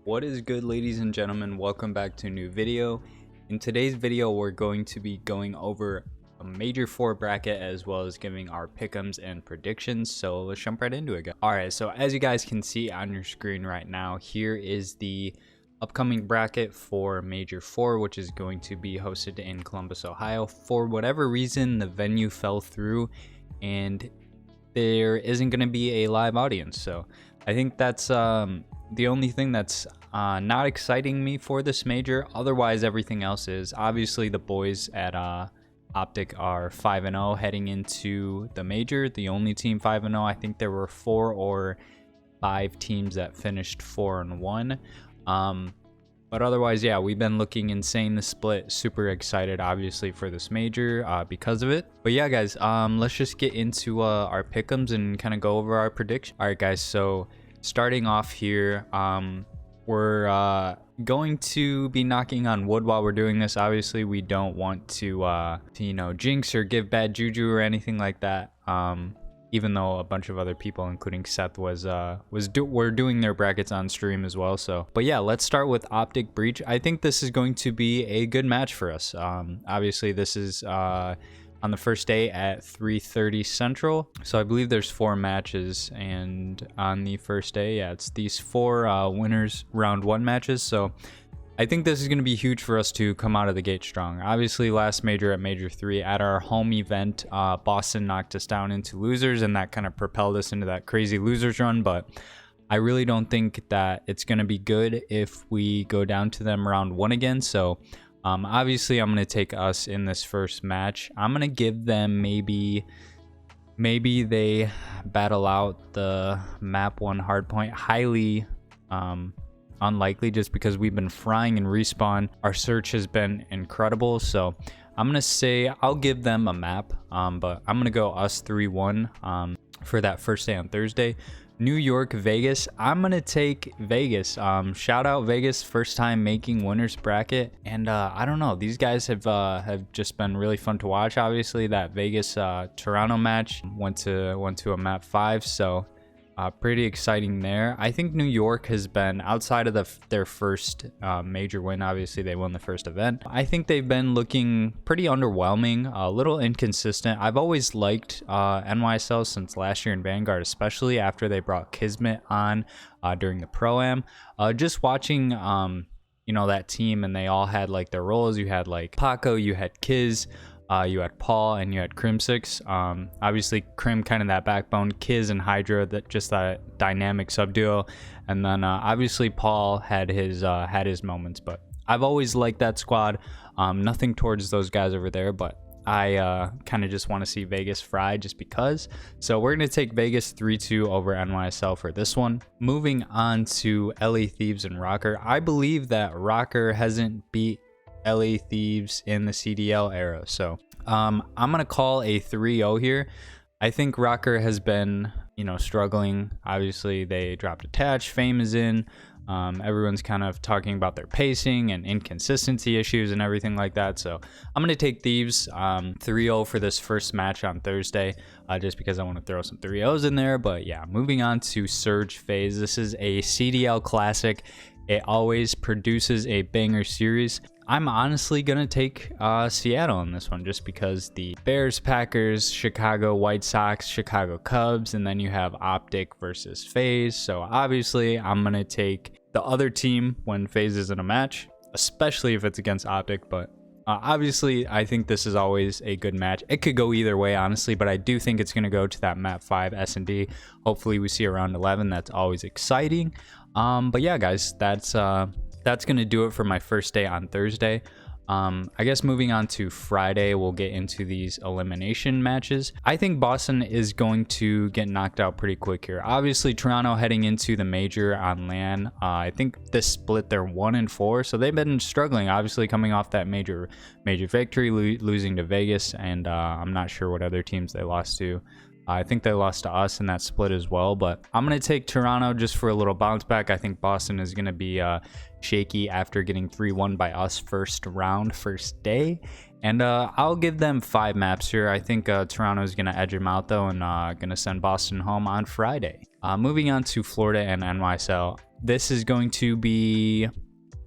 What is good, ladies and gentlemen? Welcome back to a new video. In today's video, we're going to be going over a major four bracket as well as giving our pick'ems and predictions. So let's jump right into it, guys. Alright, so as you guys can see on your screen right now, here is the upcoming bracket for major four, which is going to be hosted in Columbus, Ohio. For whatever reason, the venue fell through and there isn't going to be a live audience. So I think that's the only thing that's not exciting me for this major. Otherwise, everything else is. Obviously, the boys at Optic are 5-0 heading into the major. The only team 5-0. I think there were 4 or 5 teams that finished 4-1. But otherwise, yeah, we've been looking insane to split. Super excited, obviously, for this major because of it. But yeah, guys, let's just get into our pick'ems and kind of go over our prediction. All right, guys, so starting off here, we're going to be knocking on wood while we're doing this. Obviously, we don't want to jinx or give bad juju or anything like that. Even though a bunch of other people, including Seth, were doing their brackets on stream as well. So, but yeah, let's start with Optic Breach. I think this is going to be a good match for us. Obviously, this is on the first day at 3:30 Central. So I believe there's 4 matches, and on the first day, yeah, it's these 4 winners round 1 matches. So I think this is going to be huge for us to come out of the gate strong. Obviously, last major at Major 3 at our home event, Boston knocked us down into losers, and that kind of propelled us into that crazy losers run. But I really don't think that it's going to be good if we go down to them round 1 again. So obviously, I'm going to take us in this first match. I'm going to give them maybe they battle out the map 1 hardpoint. Highly unlikely, just because we've been frying in respawn. Our search has been incredible. So I'm going to say I'll give them a map, but I'm going to go us 3-1 for that first day on Thursday. New York, Vegas. I'm gonna take Vegas. Shout out Vegas, first time making winners bracket, and I don't know, these guys have just been really fun to watch. Obviously, that Vegas Toronto match went to a map 5, so pretty exciting there. I think New York has been, outside of their first major win, obviously they won the first event, I think they've been looking pretty underwhelming, a little inconsistent. I've always liked NYSL since last year in Vanguard, especially after they brought Kismet on during the Pro-Am. Just watching that team, and they all had like their roles. You had like Paco, you had Kiz, you had Paul, and you had Crim6. Obviously Crim kind of that backbone, Kiz and Hydra, that dynamic sub duo, and then obviously Paul had his moments. But I've always liked that squad. Nothing towards those guys over there, but I kind of just want to see Vegas fry just because. So we're going to take Vegas 3-2 over NYSL for this one. Moving on to LA Thieves and Rocker. I believe that Rocker hasn't beat LA Thieves in the CDL era, so I'm gonna call a 3-0 here. I think Rocker has been struggling. Obviously they dropped Attach, Fame is in, everyone's kind of talking about their pacing and inconsistency issues and everything like that. So I'm gonna take Thieves 3-0 for this first match on Thursday, just because I want to throw some 3-0s in there. But yeah, moving on to Surge FaZe. This is a CDL classic. It always produces a banger series. I'm honestly going to take Seattle in this one, just because the Bears, Packers, Chicago White Sox, Chicago Cubs, and then you have Optic versus FaZe. So obviously I'm going to take the other team when FaZe is in a match, especially if it's against Optic. But obviously I think this is always a good match. It could go either way, honestly, but I do think it's going to go to that map 5 S&D. Hopefully we see around 11. That's always exciting. But yeah, guys, that's gonna do it for my first day on Thursday. I guess moving on to Friday, we'll get into these elimination matches. I think Boston is going to get knocked out pretty quick here. Obviously, Toronto heading into the major on LAN. I think this split, they're 1-4, so they've been struggling. Obviously, coming off that major victory, losing to Vegas, and I'm not sure what other teams they lost to. I think they lost to us in that split as well, but I'm going to take Toronto just for a little bounce back. I think Boston is going to be shaky after getting 3-1 by us first day. And I'll give them 5 maps here. I think Toronto is going to edge them out, though, and going to send Boston home on Friday. Moving on to Florida and NYSL. This is going to be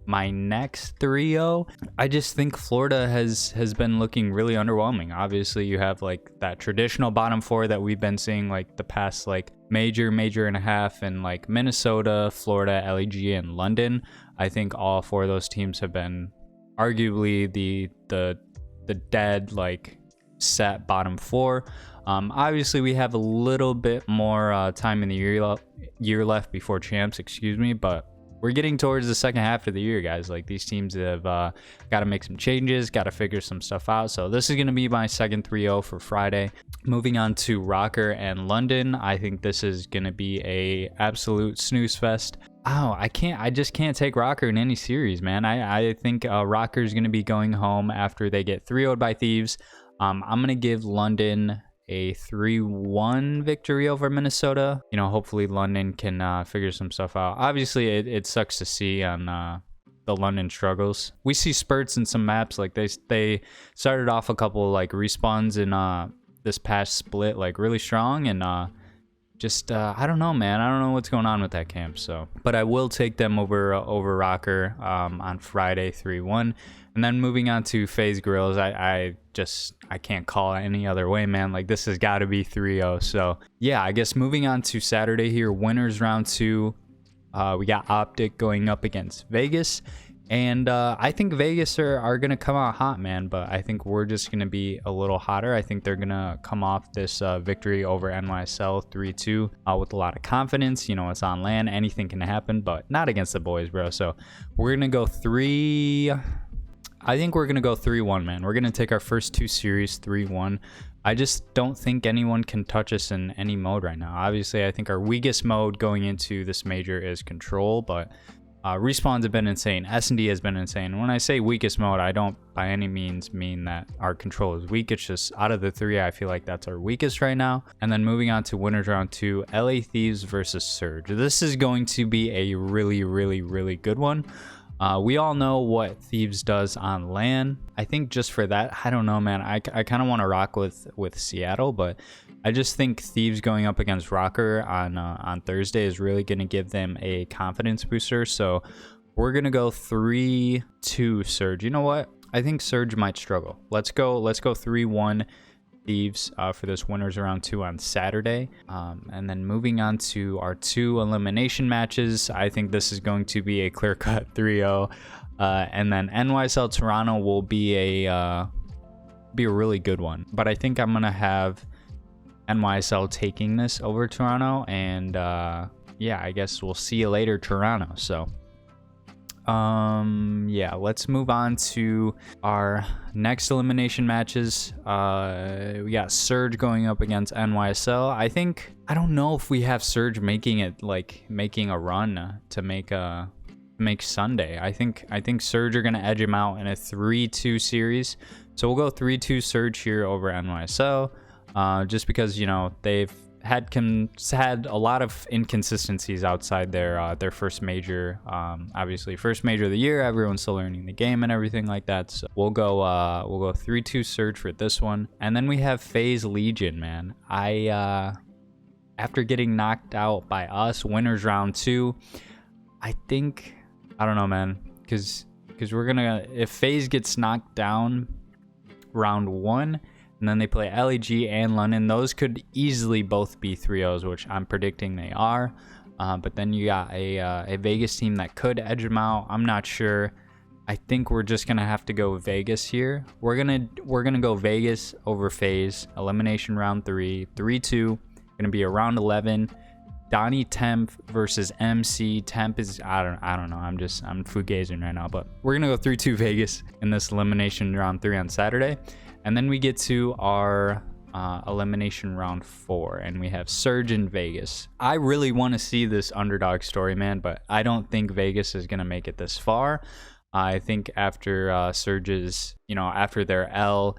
my next 3-0. I just think Florida has been looking really underwhelming. Obviously, you have like that traditional bottom 4 that we've been seeing like the past like major and a half, and like Minnesota, Florida, LEG, and London. I think all 4 of those teams have been arguably the dead like set bottom 4. Obviously, we have a little bit more time in the year left before champs, but we're getting towards the second half of the year, guys. Like, these teams have got to make some changes, got to figure some stuff out. So this is going to be my second 3-0 for Friday. Moving on to Rocker and London. I think this is going to be a absolute snooze fest. Oh, I just can't take Rocker in any series, man. I think Rocker is going to be going home after they get 3-0'd by Thieves. I'm going to give London a 3-1 victory over Minnesota. You know, hopefully London can figure some stuff out. Obviously, it sucks to see on the London struggles. We see spurts in some maps. Like, they started off a couple like respawns in this past split like really strong, and I don't know, man. I don't know what's going on with that camp. So, but I will take them over Rocker on Friday 3-1. And then moving on to FaZe Gorillas, I can't call it any other way, man. Like, this has got to be 3-0. So yeah, I guess moving on to Saturday here, winners round 2. We got Optic going up against Vegas. And I think Vegas are going to come out hot, man. But I think we're just going to be a little hotter. I think they're going to come off this victory over NYSL 3-2 with a lot of confidence. You know, it's on land. Anything can happen, but not against the boys, bro. So we're going to go 3-1, man. We're going to take our first 2 series 3-1. I just don't think anyone can touch us in any mode right now. Obviously, I think our weakest mode going into this major is control, but respawns have been insane. S&D has been insane. When I say weakest mode, I don't by any means mean that our control is weak. It's just out of the 3, I feel like that's our weakest right now. And then moving on to winners round 2, LA Thieves versus Surge. This is going to be a really good one. We all know what Thieves does on LAN. I think just for that, I don't know, man. I kind of want to rock with Seattle, but I just think Thieves going up against Rocker on Thursday is really going to give them a confidence booster. So we're going to go 3-2 Surge. You know what? I think Surge might struggle. Let's go 3-1 Thieves for this winners round 2 on Saturday. And then moving on to our 2 elimination matches, I think this is going to be a clear-cut 3-0. And then NYSL Toronto will be a really good one. But I think I'm gonna have NYSL taking this over Toronto, and yeah, I guess we'll see you later, Toronto. So yeah, let's move on to our next elimination matches. We got Surge going up against NYSL. I don't know if we have Surge making a run to make Sunday. I think Surge are gonna edge him out in a 3-2 series. So we'll go 3-2 Surge here over NYSL. Just because, you know, they've had a lot of inconsistencies outside their first major. Obviously, first major of the year. Everyone's still learning the game and everything like that. So we'll go 3-2 Surge for this one, and then we have FaZe Legion, man. After getting knocked out by us, winners round 2, I don't know, man, because we're gonna, if FaZe gets knocked down round 1. And then they play LEG and London. Those could easily both be 3-0s, which I'm predicting they are. But then you got a Vegas team that could edge them out. I'm not sure. I think we're just gonna have to go Vegas here. We're gonna go Vegas over FaZe. Elimination round 3, 3-2. Gonna be a round 11. Donnie Temp versus MC. Temp is I don't know. I'm fugazing right now, but we're gonna go 3-2 Vegas in this elimination round 3 on Saturday. And then we get to our elimination round 4, and we have Surge in Vegas. I really want to see this underdog story, man, but I don't think Vegas is going to make it this far. I think after Surge's, you know, after their L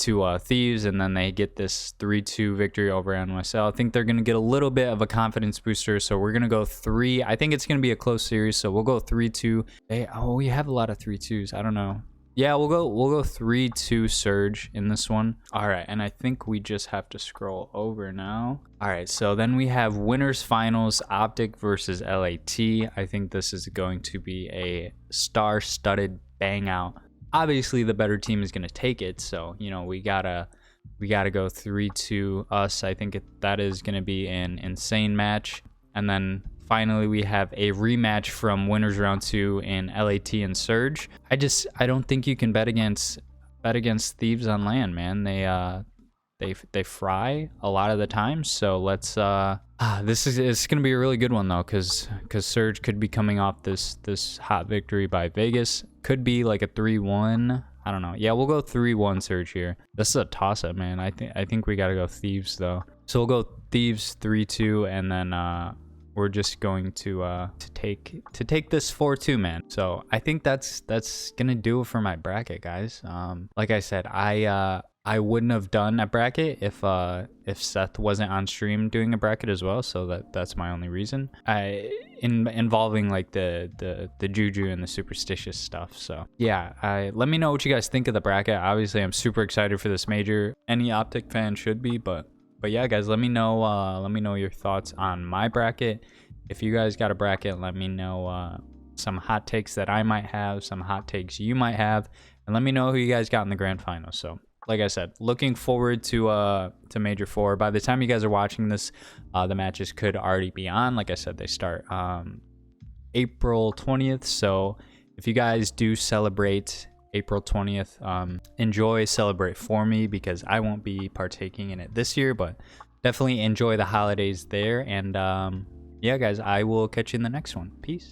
to Thieves, and then they get this 3-2 victory over NYSL. I think they're going to get a little bit of a confidence booster, so we're going to go 3. I think it's going to be a close series, so we'll go 3-2. Oh, we have a lot of 3-2s. I don't know. Yeah, we'll go 3-2 Surge in this one. All right, and I think we just have to scroll over now. All right, so then we have winners finals, Optic versus LAT. I think this is going to be a star-studded bang out. Obviously, the better team is going to take it, so you know we gotta go 3-2 us. I think that is going to be an insane match, and then finally, we have a rematch from winners round 2 in LAT and Surge. I don't think you can bet against Thieves on land, man. They fry a lot of the time. So let's it's gonna be a really good one though, because Surge could be coming off this hot victory by Vegas. Could be like a 3-1. I don't know. Yeah, we'll go 3-1 Surge here. This is a toss up, man. I think we gotta go Thieves though. So we'll go Thieves 3-2, and then we're just going to take this 4-2, man. So I think that's gonna do it for my bracket, guys. Like I said, I wouldn't have done a bracket if Seth wasn't on stream doing a bracket as well. So that's my only reason. Involving like the juju and the superstitious stuff. So yeah, let me know what you guys think of the bracket. Obviously, I'm super excited for this major. Any Optic fan should be, but yeah, guys, let me know your thoughts on my bracket. If you guys got a bracket, let me know some hot takes that I might have, some hot takes you might have, and let me know who you guys got in the grand final. So, like I said, looking forward to Major 4. By the time you guys are watching this, the matches could already be on. Like I said, they start April 20th. So, if you guys do celebrate April 20th, celebrate for me, because I won't be partaking in it this year, but definitely enjoy the holidays there. And yeah, guys, I will catch you in the next one. Peace.